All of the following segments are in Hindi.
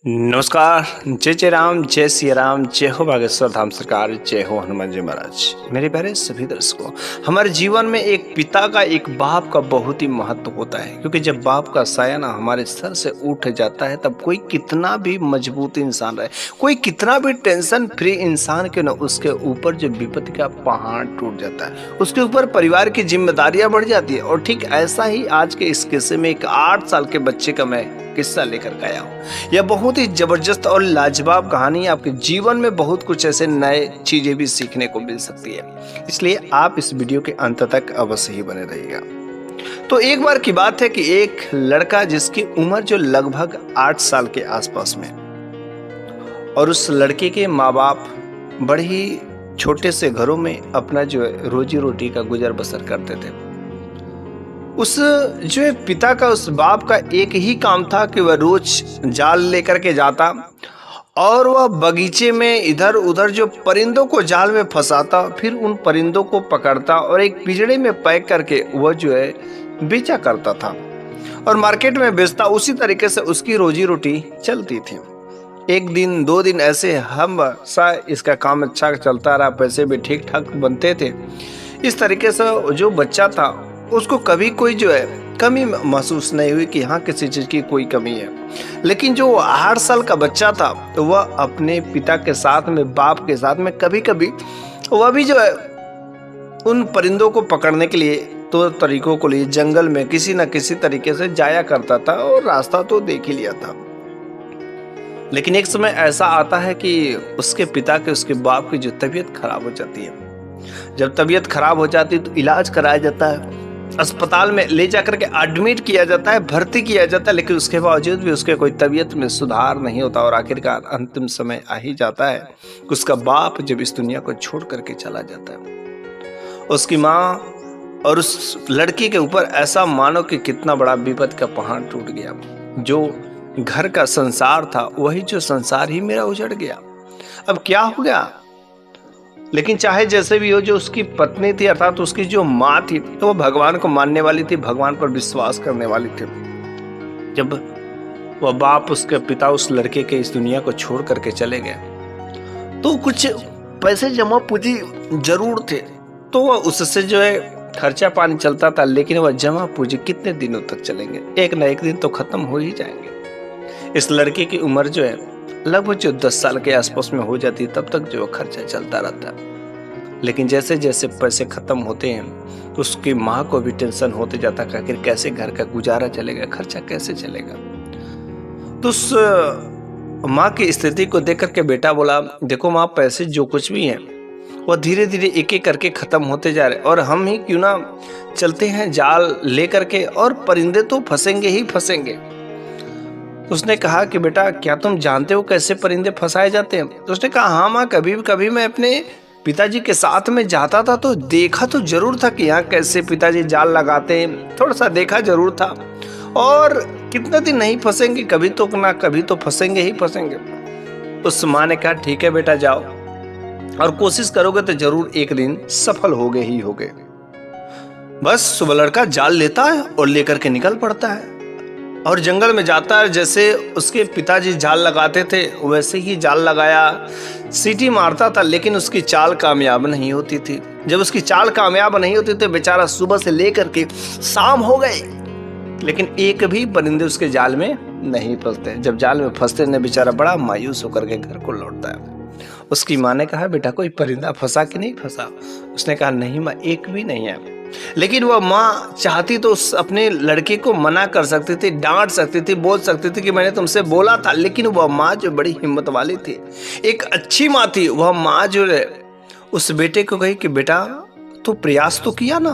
नमस्कार। जय जय राम, जय सिया राम, जय हो बागेश्वर धाम सरकार, जय हो हनुमान जी महाराज। मेरे प्यारे सभी दर्शकों, हमारे जीवन में एक पिता का, एक बाप का बहुत ही महत्व होता है, क्योंकि जब बाप का साया ना हमारे सर से उठ जाता है, तब कोई कितना भी मजबूत इंसान रहे, कोई कितना भी टेंशन फ्री इंसान क्यों ना, उसके ऊपर जो विपत्ति का पहाड़ टूट जाता है, उसके ऊपर परिवार की जिम्मेदारियां बढ़ जाती है। और ठीक ऐसा ही आज के इस किस्से में एक 8 साल के बच्चे का मैं किस्सा लेकर के आया हूँ। यह बहुत ही जबरदस्त और लाजवाब कहानी है। आपके जीवन में बहुत कुछ ऐसे नए चीजें भी सीखने को मिल सकती है, इसलिए आप इस वीडियो के अंत तक अवश्य ही बने रहिएगा। तो एक बार की बात है कि एक लड़का जिसकी उम्र जो लगभग 8 साल के आसपास में, और उस लड़के के माँ बाप बड़े ही छोटे से घरों में अपना जो रोजी रोटी का गुजर बसर करते थे। उस जो है पिता का, उस बाप का एक ही काम था कि वह रोज जाल लेकर के जाता और वह बगीचे में इधर उधर जो परिंदों को जाल में फंसाता, फिर उन परिंदों को पकड़ता और एक पिंजड़े में पैक करके वह जो है बेचा करता था और मार्केट में बेचता। उसी तरीके से उसकी रोजी रोटी चलती थी। एक दिन 2 दिन ऐसे हम सा इसका काम अच्छा चलता रहा, पैसे भी ठीक ठाक बनते थे। इस तरीके से जो बच्चा था उसको कभी कोई जो है कमी महसूस नहीं हुई कि हाँ किसी चीज़ की कोई कमी है। लेकिन जो 8 साल का बच्चा था तो वह अपने पिता के साथ में, बाप के साथ में, कभी कभी वह भी जो है उन परिंदों को पकड़ने के लिए तो तरीकों को लिए जंगल में किसी न किसी तरीके से जाया करता था और रास्ता तो देख ही लिया था। लेकिन एक समय ऐसा आता है कि उसके पिता के, उसके बाप की जो तबीयत खराब हो जाती है। जब तबीयत खराब हो जाती है तो इलाज कराया जाता है, अस्पताल में ले जाकर के एडमिट किया जाता है, भर्ती किया जाता है, लेकिन उसके बावजूद भी उसके कोई तबीयत में सुधार नहीं होता और आखिरकार अंतिम समय आ ही जाता है कि उसका बाप जब इस दुनिया को छोड़ करके चला जाता है। उसकी माँ और उस लड़की के ऊपर ऐसा मानो कि कितना बड़ा विपद का पहाड़ टूट गया। जो घर का संसार था वही जो संसार ही मेरा उजड़ गया। अब क्या हो गया? लेकिन चाहे जैसे भी हो, जो उसकी पत्नी थी अर्थात तो उसकी जो माँ थी, तो वो भगवान को मानने वाली थी, भगवान पर विश्वास करने वाली थी। जब वह बाप, उसके पिता उस लड़के के इस दुनिया को छोड़ करके चले गए तो कुछ पैसे जमा पूंजी जरूर थे, तो वह उससे जो है खर्चा पानी चलता था। लेकिन वह जमा पूंजी कितने दिनों तक चलेंगे? एक ना एक दिन तो खत्म हो ही जाएंगे। इस लड़के की उम्र जो है लगभग जो 10 साल के आसपास में हो जाती, तब तक जो खर्चा चलता रहता। लेकिन जैसे जैसे पैसे खत्म होते हैं तो उसकी माँ को भी टेंशन होते जाता कि आखिर कैसे घर का गुजारा चलेगा, खर्चा कैसे चलेगा। तो उस माँ की स्थिति को देख करके बेटा बोला, देखो माँ, पैसे जो कुछ भी हैं वह धीरे धीरे एक एक करके खत्म होते जा रहे, और हम ही क्यों ना चलते हैं जाल ले करके, और परिंदे तो फंसेंगे ही फंसेंगे। उसने कहा कि बेटा, क्या तुम जानते हो कैसे परिंदे फंसाए जाते हैं? तो उसने कहा, हाँ माँ, कभी कभी मैं अपने पिताजी के साथ में जाता था तो देखा तो जरूर था कि यहाँ कैसे पिताजी जाल लगाते हैं, थोड़ा सा देखा जरूर था। और कितने दिन नहीं फंसेंगे, कभी तो ना कभी तो फंसेंगे ही फंसेंगे। उस माँ ने कहा, ठीक है बेटा, जाओ और कोशिश करोगे तो जरूर एक दिन सफल होगे ही होगे। बस सुबह लड़का जाल लेता है और लेकर के निकल पड़ता है और जंगल में जाता है। जैसे उसके पिताजी जाल लगाते थे वैसे ही जाल लगाया, सीटी मारता था, लेकिन उसकी चाल कामयाब नहीं होती थी। जब उसकी चाल कामयाब नहीं होती तो बेचारा सुबह से लेकर के शाम हो गए, लेकिन एक भी परिंदे उसके जाल में नहीं फंसते। जब जाल में फंसते न, बेचारा बड़ा मायूस होकर के घर को लौटता है। उसकी माँ ने कहा, बेटा कोई परिंदा फंसा कि नहीं फंसा? उसने कहा, नहीं माँ, एक भी नहीं है। लेकिन वह माँ चाहती तो अपने लड़के को मना कर सकती थी, डांट सकती थी, बोल सकती थी कि मैंने तुमसे बोला था। लेकिन वह माँ जो बड़ी हिम्मत वाली थी, एक अच्छी माँ थी, वह माँ जो है उस बेटे को कही कि बेटा तू प्रयास तो किया ना,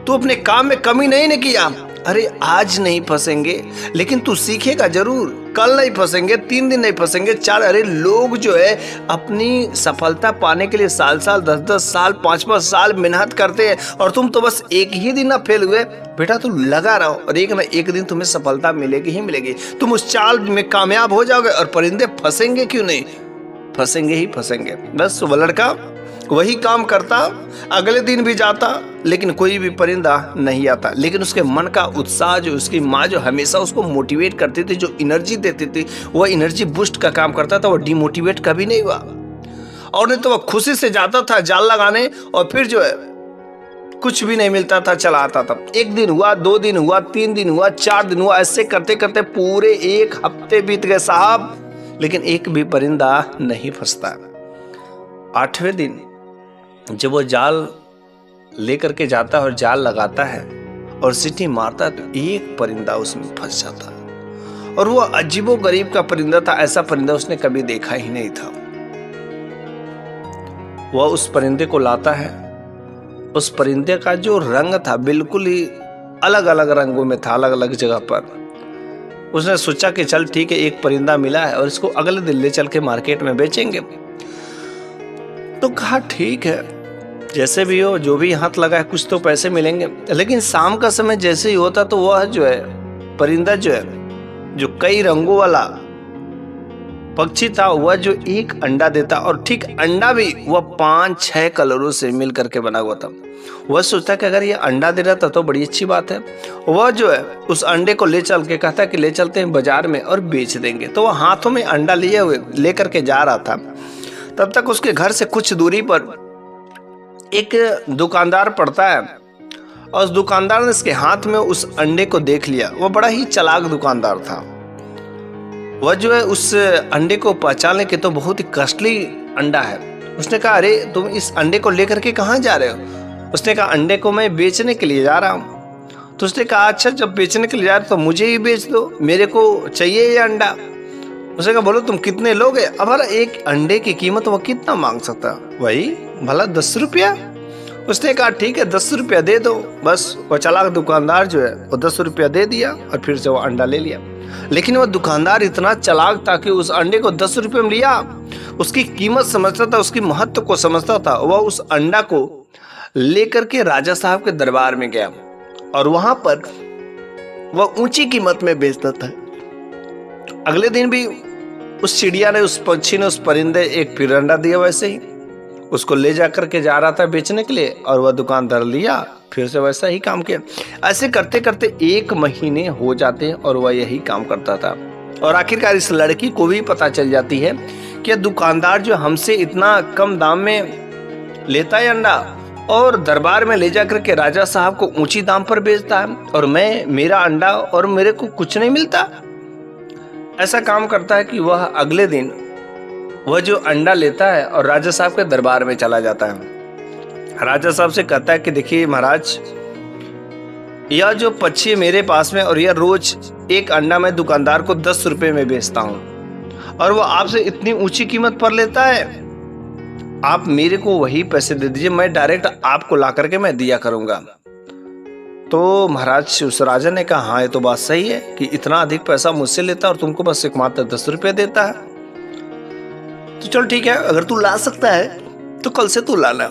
तू अपने काम में कमी नहीं न किया। अरे आज नहीं फंसेंगे लेकिन तू सीखेगा जरूर, कल नहीं फंसेंगे, 3 दिन नहीं फंसेंगे, 4। अरे लोग जो है अपनी सफलता पाने के लिए साल साल, 10-10 साल, 5-5 साल मेहनत करते हैं, और तुम तो बस एक ही दिन ना फेल हुए। बेटा तू लगा रहो और एक ना एक दिन तुम्हें सफलता मिलेगी ही मिलेगी। तुम उस चाल में कामयाब हो जाओगे और परिंदे फंसेंगे क्यों नहीं, फंसेंगे ही फंसेंगे। बस वो लड़का वही काम करता, अगले दिन भी जाता, लेकिन कोई भी परिंदा नहीं आता। लेकिन उसके मन का उत्साह, जो उसकी माँ जो हमेशा उसको मोटिवेट करती थी, जो एनर्जी देती थी, वह एनर्जी बूस्ट का काम करता था। वो डिमोटिवेट कभी नहीं हुआ, और नहीं तो वह खुशी से जाता था जाल लगाने, और फिर जो है कुछ भी नहीं मिलता था, चला आता था। 1 दिन हुआ, 2 दिन हुआ, 3 दिन हुआ, 4 दिन हुआ, ऐसे करते करते पूरे 1 हफ्ते बीत गए साहब, लेकिन एक भी परिंदा नहीं फंसता। 8वें दिन जब वो जाल लेकर के जाता है और जाल लगाता है और सीटी मारता है, तो एक परिंदा उसमें फंस जाता है। और वो अजीबो गरीब का परिंदा था, ऐसा परिंदा उसने कभी देखा ही नहीं था। वह उस परिंदे को लाता है। उस परिंदे का जो रंग था बिल्कुल ही अलग अलग रंगों में था, अलग अलग जगह पर। उसने सोचा कि चल ठीक है, एक परिंदा मिला है और इसको अगले दिन ले चल के मार्केट में बेचेंगे। तो कहा ठीक है, जैसे भी हो, जो भी हाथ लगा है कुछ तो पैसे मिलेंगे। लेकिन शाम का समय जैसे ही होता तो वह जो है परिंदा जो है, जो कई रंगों वाला पक्षी था, वह जो एक अंडा देता, और ठीक अंडा भी वह 5-6 कलरों से मिल करके बना हुआ था। वह सोचता कि अगर ये अंडा दे रहा था तो बड़ी अच्छी बात है। वह जो है उस अंडे को ले चल के कहता कि ले चलते हैं बाजार में और बेच देंगे। तो वह हाथों में अंडा लिए हुए लेकर के जा रहा था। तब तक उसके घर से कुछ दूरी पर एक दुकानदार पड़ता है, और उस दुकानदार ने इसके हाथ में उस अंडे को देख लिया। वह बड़ा ही चालाक दुकानदार था। वह जो है उस अंडे को पहचान ले कि तो बहुत ही कॉस्टली अंडा है। उसने कहा, अरे तुम इस अंडे को लेकर के कहाँ जा रहे हो? उसने कहा, अंडे को मैं बेचने के लिए जा रहा हूँ। तो उसने कहा, अच्छा जब बेचने के लिए जा रहे हो तो मुझे ही बेच दो, मेरे को चाहिए ये अंडा। उसने कहा, बोलो तुम कितने लोगे? अब एक अंडे की कीमत वह कितना मांग सकता? वही भला 10 रुपया। उसने कहा ठीक है 10 रुपया दे दो। बस वो चालाक दुकानदार जो है वो 10 रुपया दे दिया और फिर से वो अंडा ले लिया। लेकिन वह दुकानदार इतना चालाक था कि उस अंडे को 10 रुपये में लिया, उसकी कीमत समझता था, उसकी महत्व को समझता था। वह उस अंडा को लेकर के राजा साहब के दरबार में गया, और वहां पर वह ऊंची कीमत में बेचता था। अगले दिन भी उस चिड़िया ने, उस पक्षी ने, उस परिंदे एक फिर अंडा दिया, वैसे ही उसको ले जा करके जा रहा था बेचने के लिए, और वह दुकानदार लिया, फिर से वैसा ही काम किया। ऐसे करते करते 1 महीने हो जाते हैं और वह यही काम करता था। और आखिरकार इस लड़की को भी पता चल जाती है कि दुकानदार जो हमसे इतना कम दाम में लेता है अंडा, और दरबार में ले जा करके राजा साहब को ऊंची दाम पर बेचता है, और मेरा अंडा और मेरे को कुछ नहीं मिलता। ऐसा काम करता है कि वह अगले दिन वह जो अंडा लेता है और राजा साहब के दरबार में चला जाता है। राजा साहब से कहता है कि देखिए महाराज, यह जो पक्षी मेरे पास में, और यह रोज एक अंडा मैं दुकानदार को 10 रुपए में बेचता हूं, और वह आपसे इतनी ऊंची कीमत पर लेता है। आप मेरे को वही पैसे दे दीजिए, मैं डायरेक्ट आपको ला करके मैं दिया करूंगा। तो महाराज उस राजा ने कहा, हाँ ये तो बात सही है कि इतना अधिक पैसा मुझसे लेता और तुमको बस एक मात्र 10 रुपये देता है। तो चल ठीक है, अगर तू ला सकता है तो कल से तू लाना।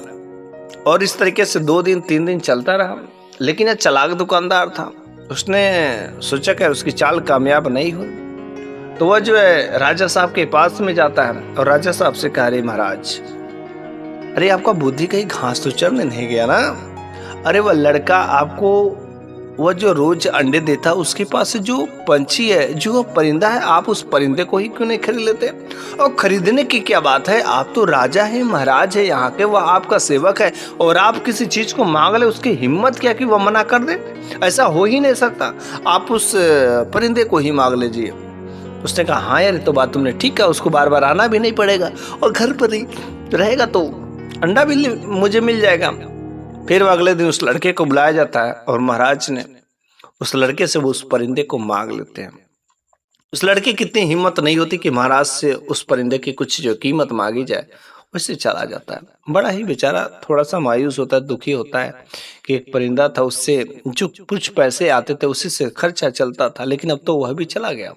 और इस तरीके से 2 दिन 3 दिन चलता रहा। लेकिन यह चालाक दुकानदार था, उसने सोचा कि उसकी चाल कामयाब नहीं हुई। तो वह जो है राजा साहब के पास में जाता है और राजा साहब से कह रहे, महाराज अरे आपका बुद्धि कहीं घास तो चरने नहीं गया ना? अरे वह लड़का आपको, वह जो रोज अंडे देता उसके पास से जो पंछी है, जो परिंदा है, आप उस परिंदे को ही क्यों नहीं खरीद लेते? और खरीदने की क्या बात है, आप तो राजा है, महाराज है यहाँ के, वह आपका सेवक है, और आप किसी चीज को मांग ले, उसकी हिम्मत क्या कि वह मना कर दे? ऐसा हो ही नहीं सकता, आप उस परिंदे को ही मांग लीजिए। उसने कहा, हाँ यार तो बात तुमने ठीक है, उसको बार बार आना भी नहीं पड़ेगा और घर पर ही रहेगा तो अंडा भी मुझे मिल जाएगा। फिर अगले दिन उस लड़के को बुलाया जाता है और महाराज ने उस लड़के से वो उस परिंदे को मांग लेते हैं। उस लड़के की इतनी हिम्मत नहीं होती कि महाराज से उस परिंदे की कुछ जो कीमत मांगी जाए, वैसे चला जाता है। बड़ा ही बेचारा थोड़ा सा मायूस होता है, दुखी होता है कि एक परिंदा था, उससे जो कुछ पैसे आते थे उसी से खर्चा चलता था, लेकिन अब तो वह भी चला गया।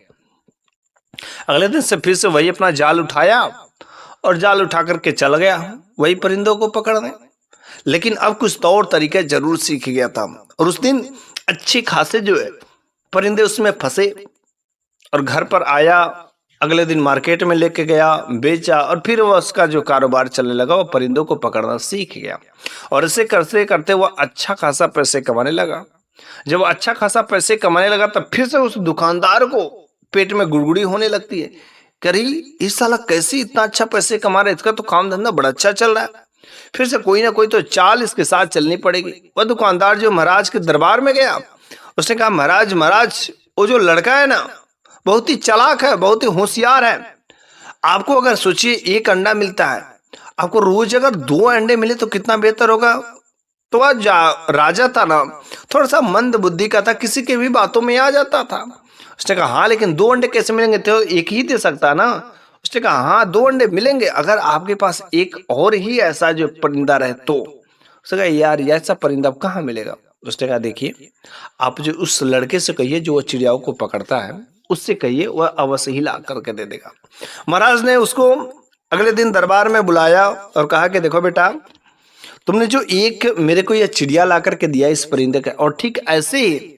अगले दिन से फिर से वही अपना जाल उठाया और जाल उठा करके चल गया वही परिंदों को पकड़ने। लेकिन अब कुछ तौर तरीके जरूर सीख गया था, और उस दिन अच्छे खासे जो है परिंदे उसमें फंसे। और घर पर आया अगले दिन मार्केट में लेके गया, बेचा और फिर वह उसका जो कारोबार चलने लगा, वो परिंदों को पकड़ना सीख गया और इसे करते करते वह अच्छा खासा पैसे कमाने लगा। जब वो अच्छा खासा पैसे कमाने लगा तब फिर से उस दुकानदार को पेट में गुड़गुड़ी होने लगती है। करी इस साला कैसे इतना अच्छा पैसे कमा रहा है, इसका तो काम धंधा बड़ा अच्छा चल रहा है, फिर से कोई ना कोई तो चाल इसके साथ चलनी पड़ेगी। वह दुकानदार जो महाराज के दरबार में गया, उसने कहा महाराज महाराज वो जो लड़का है ना बहुत ही चालाक है, बहुत ही होशियार है। आपको अगर सोचिए एक अंडा मिलता है, आपको रोज अगर 2 अंडे मिले तो कितना बेहतर होगा। तो वह राजा था ना थोड़ा सा मंद बुद्धि का था, किसी के भी बातों में आ जाता था। उसने कहा हाँ लेकिन 2 अंडे कैसे मिलेंगे, तो एक ही दे सकता ना। उसने कहा हाँ 2 अंडे मिलेंगे अगर आपके पास एक और ही ऐसा जो परिंदा रहे तो। उसने कहा यार ऐसा परिंदा कहाँ मिलेगा। उसने कहा देखिए आप जो उस लड़के से कहिए जो चिड़ियाओं को पकड़ता है, उससे कहिए वह अवश्य ही ला करके दे देगा। महाराज ने उसको अगले दिन दरबार में बुलाया और कहा कि देखो बेटा तुमने जो एक मेरे को यह चिड़िया ला करके दिया इस परिंदे का, और ठीक ऐसे ही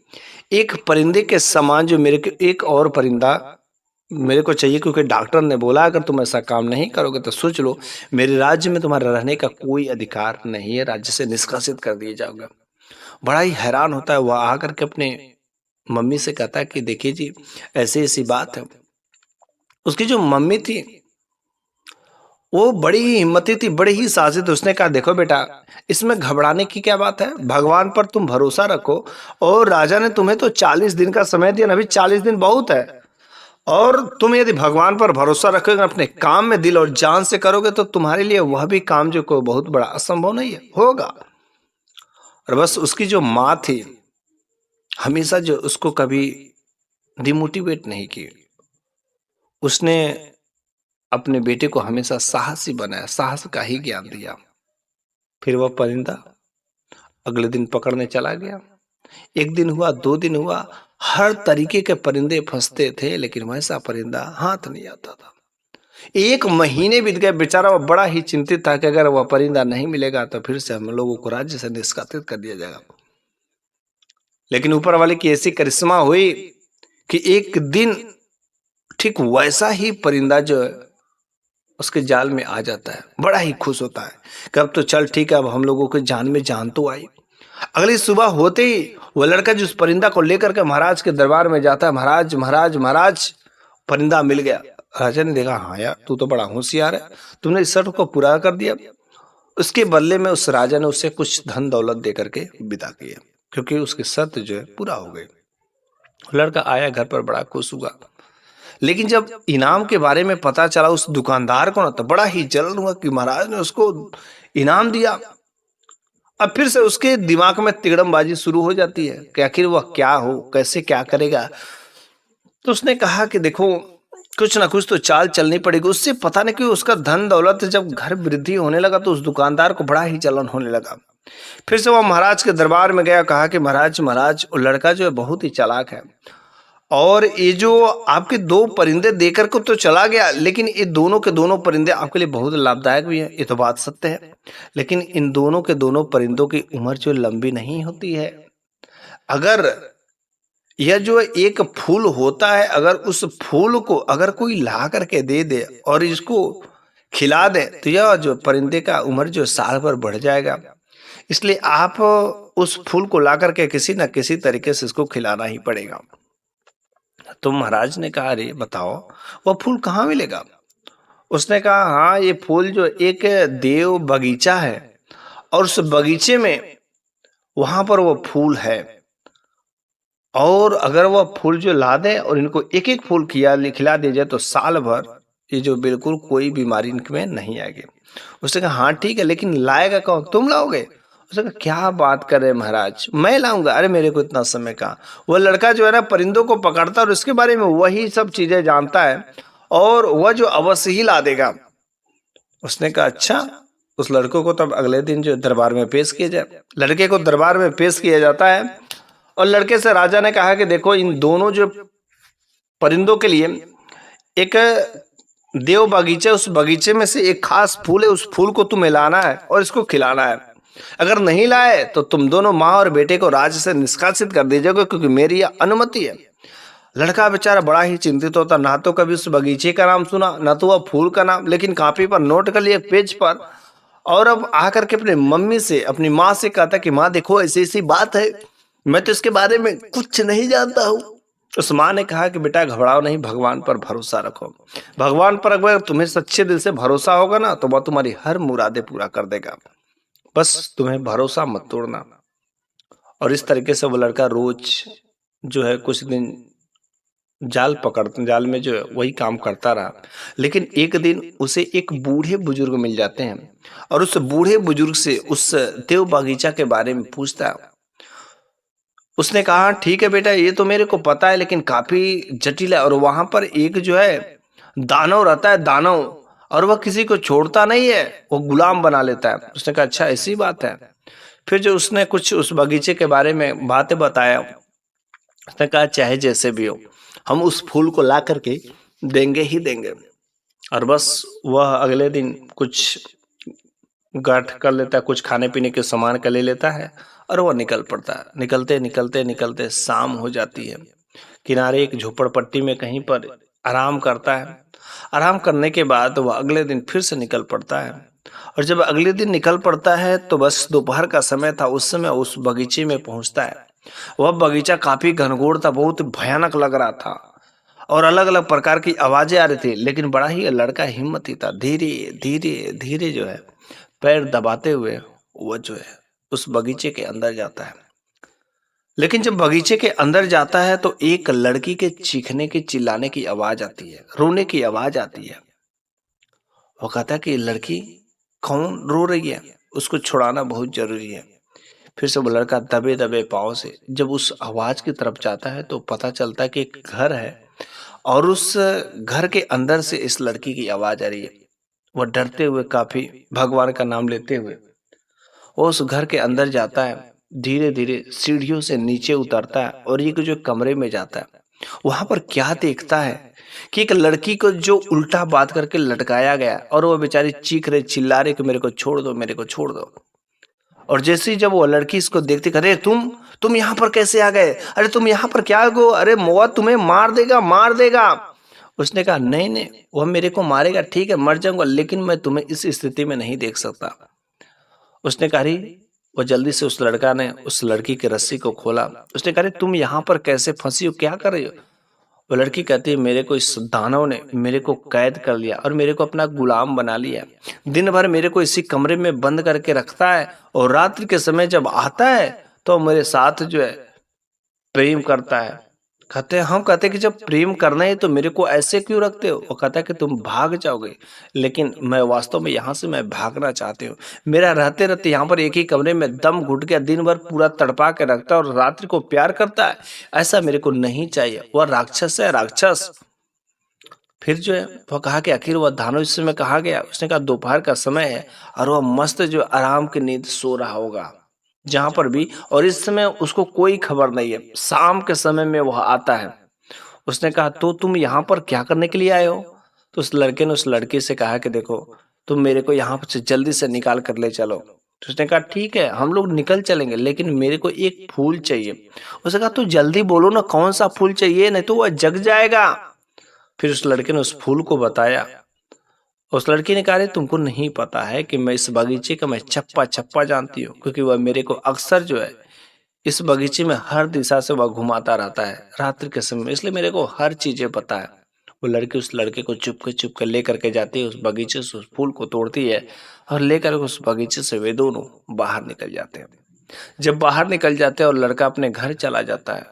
एक परिंदे के समान जो मेरे को एक और परिंदा मेरे को चाहिए, क्योंकि डॉक्टर ने बोला अगर तुम ऐसा काम नहीं करोगे तो सोच लो मेरे राज्य में तुम्हारा रहने का कोई अधिकार नहीं है, राज्य से निष्कासित कर दिए जाओगे। बड़ा ही हैरान होता है वह आकर के अपने मम्मी से कहता है कि देखिए जी ऐसी ऐसी बात है। उसकी जो मम्मी थी वो बड़ी ही हिम्मती थी, बड़ी ही साजिद। उसने कहा देखो बेटा इसमें घबराने की क्या बात है, भगवान पर तुम भरोसा रखो, और राजा ने तुम्हें तो 40 दिन का समय दिया, अभी 40 दिन बहुत है, और तुम यदि भगवान पर भरोसा रखोगे अपने काम में दिल और जान से करोगे तो तुम्हारे लिए वह भी काम जो को बहुत बड़ा असंभव नहीं है होगा। और बस उसकी जो माँ थी हमेशा जो उसको कभी डिमोटिवेट नहीं की, उसने अपने बेटे को हमेशा साहसी बनाया, साहस का ही ज्ञान दिया। फिर वह परिंदा अगले दिन पकड़ने चला गया। 1 दिन हुआ, 2 दिन हुआ, हर तरीके के परिंदे फंसते थे लेकिन वैसा परिंदा हाथ नहीं आता था। 1 महीने बीत गए, बेचारा वह बड़ा ही चिंतित था कि अगर वह परिंदा नहीं मिलेगा तो फिर से हम लोगों को राज्य से निष्कासित कर दिया जाएगा। लेकिन ऊपर वाले की ऐसी करिश्मा हुई कि एक दिन ठीक वैसा ही परिंदा जो उसके जाल में आ जाता है। बड़ा ही खुश होता है कि अब तो चल ठीक है, अब हम लोगों के जान में जान तो आई। अगली सुबह होते ही वह लड़का जिस परिंदा को लेकर के महाराज के दरबार में जाता है, महाराज महाराज महाराज परिंदा मिल गया। राजा ने देखा हाँ यार तू तो बड़ा होशियार है, तुमने इस शर्त को पूरा कर दिया। उसके बदले में उस राजा ने उसे कुछ धन दौलत दे करके विदा किया, क्योंकि उसकी शर्त जो है पूरा हो गई। लड़का आया घर पर बड़ा खुश हुआ, लेकिन जब इनाम के बारे में पता चला उस दुकानदार को ना तो बड़ा ही जलन हुआ कि महाराज ने उसको इनाम दिया। अब फिर से उसके दिमाग में तिगड़मबाजी शुरू हो जाती है कि आखिर वह क्या हो, कैसे क्या करेगा। तो उसने कहा कि देखो कुछ ना कुछ तो चाल चलनी पड़ेगी। उससे पता नहीं क्यों उसका धन दौलत जब घर वृद्धि होने लगा तो उस दुकानदार को बड़ा ही जलन होने लगा। फिर से वह महाराज के दरबार में गया, कहा कि महाराज महाराज वो लड़का जो है बहुत ही चालाक है, और ये जो आपके 2 परिंदे देकर को तो चला गया, लेकिन ये दोनों के दोनों परिंदे आपके लिए बहुत लाभदायक भी है, ये तो बात सत्य है। लेकिन इन दोनों के दोनों परिंदों की उम्र जो लंबी नहीं होती है। अगर यह जो एक फूल होता है, अगर उस फूल को अगर कोई ला करके दे दे और इसको खिला दे तो यह जो परिंदे का उम्र जो साल भर बढ़ जाएगा। इसलिए आप उस फूल को ला करके किसी न किसी तरीके से इसको खिलाना ही पड़ेगा। तो महाराज ने कहा अरे बताओ वह फूल कहाँ मिलेगा। उसने कहा हाँ ये फूल जो एक देव बगीचा है, और उस बगीचे में वहां पर वो फूल है, और अगर वह फूल जो ला दे और इनको एक एक फूल खिला दिया जाए तो साल भर ये जो बिल्कुल कोई बीमारी इनमें नहीं आएगी। उसने कहा हाँ ठीक है, लेकिन लाएगा कौन, तुम लाओगे। उसने कहा क्या बात कर रहे महाराज, मैं लाऊंगा, अरे मेरे को इतना समय कहाँ। वह लड़का जो है ना परिंदों को पकड़ता है और इसके बारे में वही सब चीजें जानता है, और वह जो अवश्य ही ला देगा। उसने कहा अच्छा। उस लड़कों को तब अगले दिन जो दरबार में पेश किया जाए, लड़के को दरबार में पेश किया जाता है, और लड़के से राजा ने कहा कि देखो इन दोनों जो परिंदों के लिए एक देव बगीचा, उस बगीचे में से एक खास फूल है, उस फूल को तुम्हें लाना है और इसको खिलाना है। अगर नहीं लाए तो तुम दोनों माँ और बेटे को राज्य से निष्कासित कर दीजिएगा, क्योंकि मेरी यह अनुमति है। लड़का बेचारा बड़ा ही चिंतित होता, ना तो कभी उस बगीचे का नाम सुना, ना तो वह फूल का नाम, लेकिन कॉपी पर नोट कर लिया पेज पर। और अब आकर के अपने मम्मी से, अपनी माँ से कहता कि माँ देखो ऐसी ऐसी बात है, मैं तो इसके बारे में कुछ नहीं जानता हूँ। उस माँ ने कहा कि बेटा घबराओ नहीं, भगवान पर भरोसा रखो। भगवान पर अगर तुम्हें सच्चे दिल से भरोसा होगा ना तो वह तुम्हारी हर मुरादें पूरा कर देगा, बस तुम्हें भरोसा मत तोड़ना। और इस तरीके से वो लड़का रोज जो है कुछ दिन जाल में जो है वही काम करता रहा। लेकिन एक दिन उसे एक बूढ़े बुजुर्ग मिल जाते हैं और उस बूढ़े बुजुर्ग से उस देव बागीचा के बारे में पूछता है। उसने कहा ठीक है बेटा, ये तो मेरे को पता है, लेकिन काफी जटिल है और वहां पर एक जो है दानव रहता है, दानव, और वह किसी को छोड़ता नहीं है, वो गुलाम बना लेता है। उसने कहा अच्छा ऐसी बात है। फिर जो उसने कुछ उस बगीचे के बारे में बातें बताया, उसने कहा चाहे जैसे भी हो हम उस फूल को ला करके देंगे ही देंगे। और बस वह अगले दिन कुछ गांठ कर लेता है, कुछ खाने पीने के सामान का ले लेता है और वह निकल पड़ता है। निकलते निकलते निकलते शाम हो जाती है। किनारे एक झोपड़पट्टी में कहीं पर आराम करता है। आराम करने के बाद वह अगले दिन फिर से निकल पड़ता है। और जब अगले दिन निकल पड़ता है तो बस दोपहर का समय था। उस समय उस बगीचे में पहुंचता है। वह बगीचा काफी घनघोर था, बहुत भयानक लग रहा था और अलग अलग प्रकार की आवाजें आ रही थी। लेकिन बड़ा ही लड़का हिम्मती था, धीरे धीरे धीरे जो है पैर दबाते हुए वह जो है उस बगीचे के अंदर जाता है। लेकिन जब बगीचे के अंदर जाता है तो एक लड़की के चीखने की, चिल्लाने की आवाज आती है, रोने की आवाज आती है। वो कहता है कि लड़की कौन रो रही है, उसको छुड़ाना बहुत जरूरी है। फिर से वो लड़का दबे दबे पाँव से जब उस आवाज की तरफ जाता है तो पता चलता है कि एक घर है और उस घर के अंदर से इस लड़की की आवाज आ रही है। वह डरते हुए, काफी भगवान का नाम लेते हुए वो उस घर के अंदर जाता है। धीरे धीरे सीढ़ियों से नीचे उतरता है और एक जो कमरे में जाता है, वहां पर क्या देखता है कि एक लड़की को जो उल्टा बात करके लटकाया गया और वो बेचारी चीख रहे, चिल्ला रहे कि मेरे को छोड़ दो, मेरे को छोड़ दो। और जैसे ही जब वो लड़की इसको देखती, अरे तुम यहाँ पर कैसे आ गए, अरे तुम यहाँ पर क्या गो, अरे मौत तुम्हें मार देगा, मार देगा। उसने कहा नहीं नहीं, वह मेरे को मारेगा, ठीक है मर जाऊंगा, लेकिन मैं तुम्हें इस स्थिति में नहीं देख सकता। उसने कहा वो जल्दी से उस लड़का ने उस लड़की की रस्सी को खोला। उसने कहा तुम यहाँ पर कैसे फंसी हो, क्या कर रही हो। वो लड़की कहती है मेरे को इस दानव ने मेरे को कैद कर लिया और मेरे को अपना गुलाम बना लिया। दिन भर मेरे को इसी कमरे में बंद करके रखता है और रात्रि के समय जब आता है तो मेरे साथ जो है प्रेम करता है। कहते हैं, हम कहते हैं कि जब प्रेम करना है तो मेरे को ऐसे क्यों रखते हो। वो कहता है कि तुम भाग जाओगे, लेकिन मैं वास्तव में यहाँ से मैं भागना चाहती हूँ। मेरा रहते रहते यहाँ पर एक ही कमरे में दम घुट गया, दिन भर पूरा तड़पा के रखता है और रात्रि को प्यार करता है, ऐसा मेरे को नहीं चाहिए। वह राक्षस है, राक्षस। फिर जो है वह कहा कि आखिर वह दानव इस समय कहाँ गया। उसने कहा दोपहर का समय है और वह मस्त जो आराम की नींद सो रहा होगा जहां पर भी, और इस समय उसको कोई खबर नहीं है। शाम के समय में वह आता है। उसने कहा तो तुम यहाँ पर क्या करने के लिए आए हो। तो उस लड़के ने उस लड़की से कहा कि देखो तुम मेरे को यहाँ से जल्दी से निकाल कर ले चलो। तो उसने कहा ठीक है हम लोग निकल चलेंगे, लेकिन मेरे को एक फूल चाहिए। उसने कहा तो जल्दी बोलो ना कौन सा फूल चाहिए, नहीं तो वह जग जाएगा। फिर उस लड़के ने उस फूल को बताया। उस लड़की ने कहा रे तुमको नहीं पता है कि मैं इस बगीचे का मैं चप्पा चप्पा जानती हूँ, क्योंकि वह मेरे को अक्सर जो है इस बगीचे में हर दिशा से वह घुमाता रहता है रात्रि के समय, इसलिए मेरे को हर चीजें पता है। वो लड़की उस लड़के को चुप के ले करके जाती है, उस बगीचे से उस फूल को तोड़ती है और लेकर उस बगीचे से वे दोनों बाहर निकल जाते हैं। जब बाहर निकल जाते हैं और लड़का अपने घर चला जाता है,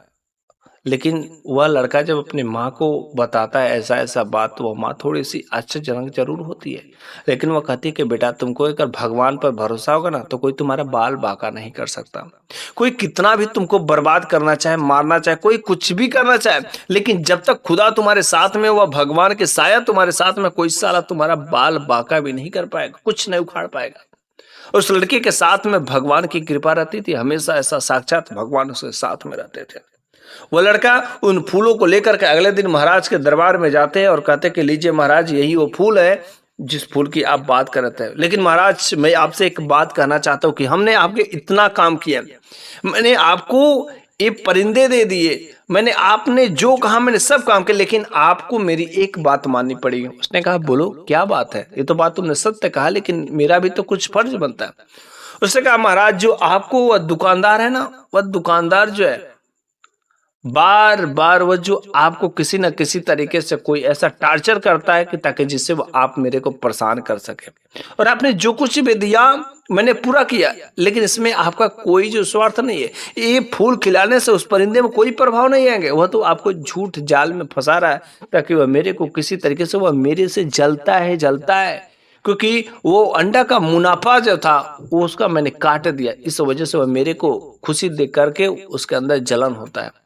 लेकिन वह लड़का जब अपनी माँ को बताता है ऐसा ऐसा बात, तो वह माँ थोड़ी सी आश्चर्यजनक जरूर होती है, लेकिन वह कहती है कि बेटा तुमको अगर भगवान पर भरोसा होगा ना तो कोई तुम्हारा बाल बांका नहीं कर सकता। कोई कितना भी तुमको बर्बाद करना चाहे, मारना चाहे, कोई कुछ भी करना चाहे, लेकिन जब तक खुदा तुम्हारे साथ में, वह भगवान के साया तुम्हारे साथ में, कोई साला तुम्हारा बाल बांका भी नहीं कर पाएगा, कुछ नहीं उखाड़ पाएगा। उस लड़के के साथ में भगवान की कृपा रहती थी, हमेशा ऐसा साक्षात भगवान उसके साथ में रहते थे। वो लड़का उन फूलों को लेकर के अगले दिन महाराज के दरबार में जाते हैं और कहते कि लीजिए महाराज यही वो फूल है जिस फूल की आप बात कर रहे थे। लेकिन महाराज मैं आपसे एक बात कहना चाहता हूँ कि हमने आपके इतना काम किया, मैंने आपको ये परिंदे दे दिए, मैंने आपने जो कहा मैंने सब काम किया, लेकिन आपको मेरी एक बात माननी पड़ेगी। उसने कहा बोलो क्या बात है, ये तो बात तुमने सत्य कहा, लेकिन मेरा भी तो कुछ फर्ज बनता है। उसने कहा महाराज जो आपको वह दुकानदार है ना, वह दुकानदार जो है बार बार वह जो आपको किसी न किसी तरीके से कोई ऐसा टार्चर करता है कि ताकि जिससे वो आप मेरे को परेशान कर सके, और आपने जो कुछ भी दिया मैंने पूरा किया, लेकिन इसमें आपका कोई जो स्वार्थ नहीं है। ये फूल खिलाने से उस परिंदे में कोई प्रभाव नहीं आएंगे, वह तो आपको झूठ जाल में फंसा रहा है ताकि वह मेरे को किसी तरीके से वह मेरे से जलता है, क्योंकि वो अंडा का मुनाफा जो था वो उसका मैंने काट दिया, इस वजह से वह मेरे को खुशी दे करके उसके अंदर जलन होता है।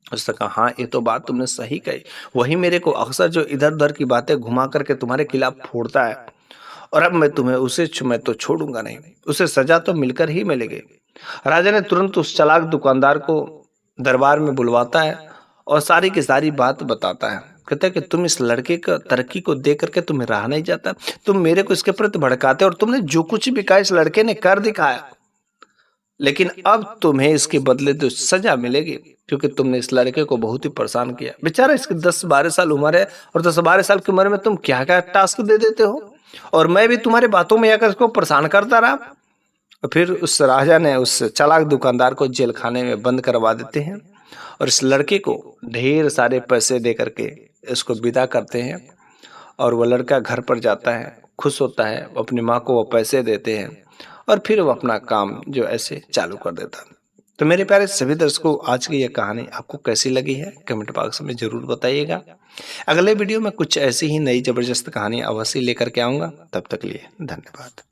उसने कहा हाँ ये तो बात तुमने सही कही, वही मेरे को अक्सर जो इधर उधर की बातें घुमा करके तुम्हारे खिलाफ फोड़ता है, और अब मैं तुम्हें मैं तो छोड़ूंगा नहीं, उसे सजा तो मिलकर ही मिलेगी। राजा ने तुरंत उस चालाक दुकानदार को दरबार में बुलवाता है और सारी की सारी बात बताता है। कहता है कि तुम इस लड़के का तरक्की को देख करके तुम्हें रहा नहीं जाता, तुम मेरे को इसके प्रति भड़काते, और तुमने जो कुछ भी कहा इस लड़के ने कर दिखाया, लेकिन अब तुम्हें इसके बदले तो सजा मिलेगी, क्योंकि तुमने इस लड़के को बहुत ही परेशान किया। बेचारा इसके 10-12 साल उम्र है, और 10-12 साल की उम्र में तुम क्या क्या टास्क दे देते हो, और मैं भी तुम्हारी बातों में आकर इसको परेशान करता रहा। और फिर उस राजा ने उस चालाक दुकानदार को जेल खाने में बंद करवा देते हैं, और इस लड़के को ढेर सारे पैसे दे करके इसको विदा करते हैं। और वह लड़का घर पर जाता है, खुश होता है, अपनी माँ को वो पैसे देते हैं, और फिर वो अपना काम जो ऐसे चालू कर देता। तो मेरे प्यारे सभी दर्शकों, आज की यह कहानी आपको कैसी लगी है कमेंट बॉक्स में जरूर बताइएगा। अगले वीडियो में कुछ ऐसी ही नई जबरदस्त कहानी अवश्य लेकर के आऊँगा, तब तक लिए धन्यवाद।